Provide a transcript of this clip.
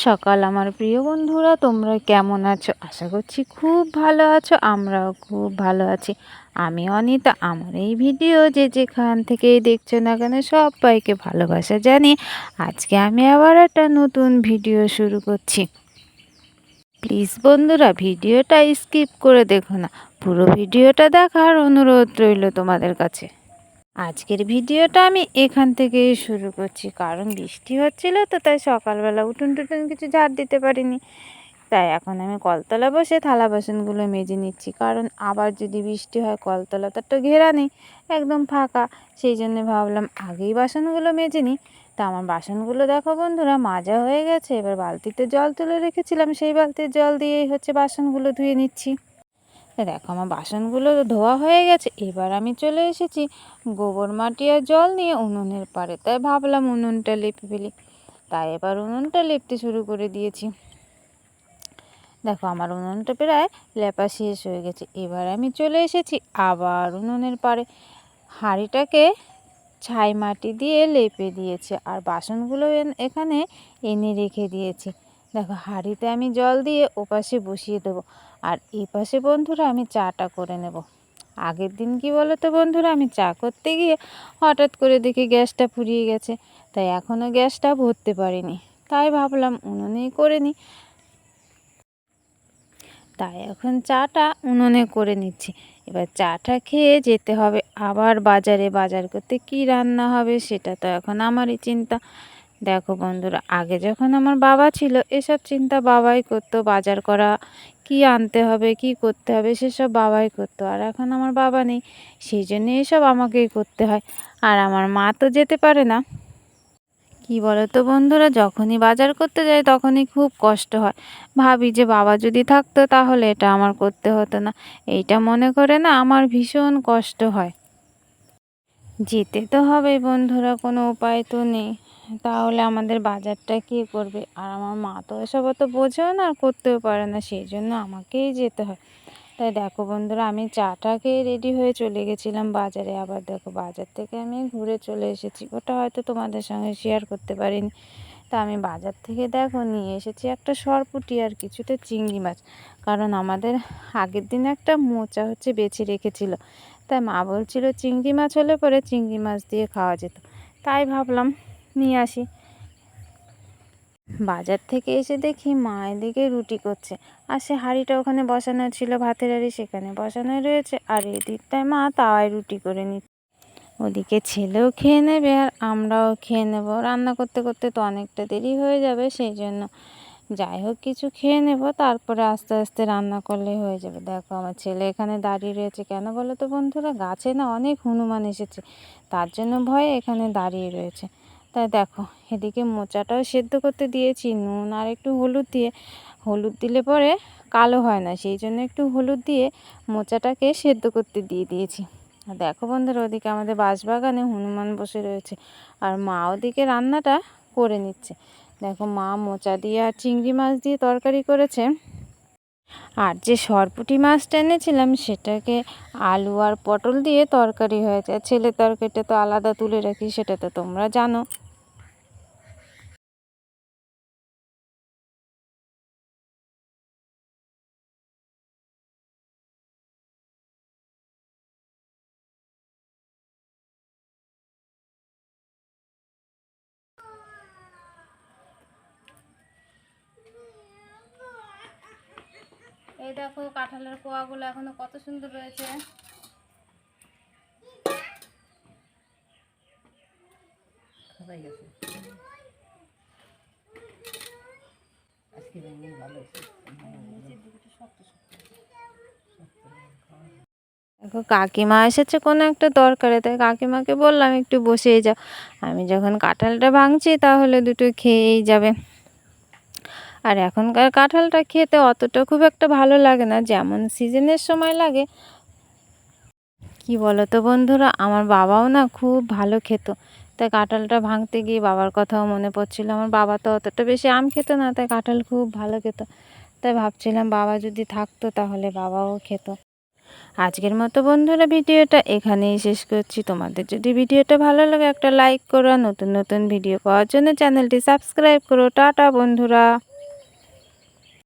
সকাল আমার প্রিয় বন্ধুরা, তোমরা কেমন আছো? আশা করছি খুব ভালো আছো। আমরাও খুব ভালো আছি। আমি অনিতা। আমার এই ভিডিও যে যেখান থেকেই দেখছো না কেন সবাইকে ভালোবাসা জানিয়ে আজকে আমি আবার একটা নতুন ভিডিও শুরু করছি। প্লিজ বন্ধুরা, ভিডিওটা স্কিপ করে দেখো না, পুরো ভিডিওটা দেখার অনুরোধ রইল তোমাদের কাছে। আজকের ভিডিওটা আমি এখান থেকেই শুরু করছি, কারণ বৃষ্টি হচ্ছিল তো, তাই সকালবেলা উঠোন টুটুন কিছু ঝাড় দিতে পারিনি। তাই এখন আমি কলতলা বসে থালা বাসনগুলো মেজে নিচ্ছি, কারণ আবার যদি বৃষ্টি হয় কলতলা তো একটা ঘেরা নেই, একদম ফাঁকা। সেই জন্য ভাবলাম আগেই বাসনগুলো মেজে নিই। তা আমার বাসনগুলো দেখো বন্ধুরা মাজা হয়ে গেছে। এবার বালতিতে জল তুলে রেখেছিলাম, সেই বালতির জল দিয়েই বাসনগুলো ধুয়ে নিচ্ছি। দেখো আমার বাসনগুলো ধোয়া হয়ে গেছে। এবার আমি চলে এসেছি গোবর মাটি আর জল নিয়ে উনুনের পাড়ে। তাই ভাবলাম উনুনটা লেপে ফেলি। তাই এবার উনুনটা লেপতে শুরু করে দিয়েছি। দেখো আমার উনুনটা প্রায় লেপা শেষ হয়ে গেছে। এবার আমি চলে এসেছি আবার উনুনের পাড়ে। হাঁড়িটাকে ছাই মাটি দিয়ে লেপে দিয়েছে আর বাসনগুলো এখানে এনে রেখে দিয়েছি। দেখো হাঁড়িতে আমি জল দিয়ে ওপাশে বসিয়ে দেবো, আর এই পাশে বন্ধুরা আমি চাটা করে নেব। আগের দিন কি বলো তো বন্ধুরা, আমি চা করতে গিয়ে হঠাৎ করে দেখি গ্যাসটা ফুরিয়ে গেছে। তাই এখনও গ্যাসটা ভরতে পারিনি। তাই ভাবলাম উনুনেই করে নিই। তাই এখন চাটা উনুনে করে নিচ্ছি। এবার চাটা খেয়ে যেতে হবে আবার বাজারে। বাজার করতে কি রান্না হবে সেটা তো এখন আমারই চিন্তা। দেখো বন্ধুরা, আগে যখন আমার বাবা ছিল এসব চিন্তা বাবাই করতো। বাজার করা, কি আনতে হবে, কি করতে হবে সেসব বাবাই করতো। আর এখন আমার বাবা নেই, সেই জন্য এসব আমাকেই করতে হয়। আর আমার মা তো যেতে পারে না। কি বলো তো বন্ধুরা, যখনই বাজার করতে যাই তখনই খুব কষ্ট হয়। ভাবি যে বাবা যদি থাকতো তাহলে এটা আমার করতে হতো না। এইটা মনে করে না আমার ভীষণ কষ্ট হয়। যেতে তো হবে বন্ধুরা, কোনো উপায় তো নেই। তাহলে আমাদের বাজারটা কে করবে? আর আমার মা তো এসব অত বোঝেও না আর করতেও পারে না, সেই জন্য আমাকেই যেতে হয়। তাই দেখো বন্ধুরা, আমি চাটা খেয়ে রেডি হয়ে চলে গেছিলাম বাজারে। আবার দেখো বাজার থেকে আমি ঘুরে চলে এসেছি। ওটা হয়তো তোমাদের সঙ্গে শেয়ার করতে পারিনি। তা আমি বাজার থেকে দেখো নিয়ে এসেছি একটা সরপুঁটি আর কিছুটা চিংড়ি মাছ। কারণ আমাদের আগের দিন একটা মোচা বেছে রেখেছিল। তাই মা বলছিল চিংড়ি মাছ হলে পরে চিংড়ি মাছ দিয়ে খাওয়া যেত। তাই ভাবলাম নিয়ে আসি। বাজার থেকে এসে দেখি মা এদিকে রুটি করছে, আর সে হাঁড়িটা ওখানে বসানো ছিল, ভাতের হাঁড়ি সেখানে বসানোই রয়েছে। আর এদিকটায় মা তাওয়ায় রুটি করে নিচ্ছে। ওদিকে ছেলেও খেয়ে নেবে আর আমরাও খেয়ে নেব। রান্না করতে করতে তো অনেকটা দেরি হয়ে যাবে, সেই জন্য যাই হোক কিছু খেয়ে নেব, তারপরে আস্তে আস্তে রান্না করলে হয়ে যাবে। দেখো আমার ছেলে এখানে দাঁড়িয়ে রয়েছে। কেন বলো তো বন্ধুরা, গাছে না অনেক হনুমান এসেছে, তার জন্য ভয়ে এখানে দাঁড়িয়ে রয়েছে। তাই দেখো এদিকে মোচাটাও সেদ্ধ করতে দিয়েছি নুন আর একটু হলুদ দিয়ে। হলুদ দিলে পরে কালো হয় না, সেই জন্য একটু হলুদ দিয়ে মোচাটাকে সেদ্ধ করতে দিয়ে দিয়েছি। আর দেখো বন্ধুরা, ওদিকে আমাদের বাঁশবাগানে হনুমান বসে রয়েছে, আর মা ওদিকে রান্নাটা করে নিচ্ছে। দেখো মা মোচা দিয়ে আর চিংড়ি মাছ দিয়ে তরকারি করেছে। আর যে সরপুঁটি মাছটা এনেছিলাম সেটাকে আলু আর পটল দিয়ে তরকারি হয়েছে। ছেলের তরকারিটা তো আলাদা তুলে রাখি, সেটা তো তোমরা জানো। এই দেখো কাঁঠালের কোয়াগুলো এখনো কত সুন্দর রয়েছে। দেখো কাকিমা এসেছে কোনো একটা দরকারে, তাই কাকিমাকে বললাম একটু বসেই যাও, আমি যখন কাঁঠালটা ভাঙছি তাহলে দুটো খেয়েই যাবে। আর এখনকার কাঁঠালটা খেতে অতটা খুব একটা ভালো লাগে না, যেমন সিজনের সময় লাগে। কি বলো তো বন্ধুরা, আমার বাবাও না খুব ভালো খেত। তাই কাঁঠালটা ভাঙতে গিয়ে বাবার কথাও মনে পড়ছিল। আমার বাবা তো অতটা বেশি আম খেত না, তাই কাঁঠাল খুব ভালো খেত। তাই ভাবছিলাম বাবা যদি থাকতো তাহলে বাবাও খেত। আজকের মতো বন্ধুরা ভিডিওটা এখানেই শেষ করছি। তোমাদের যদি ভিডিওটা ভালো লাগে একটা লাইক করো, নতুন নতুন ভিডিও পাওয়ার জন্য চ্যানেলটি সাবস্ক্রাইব করো। টাটা বন্ধুরা।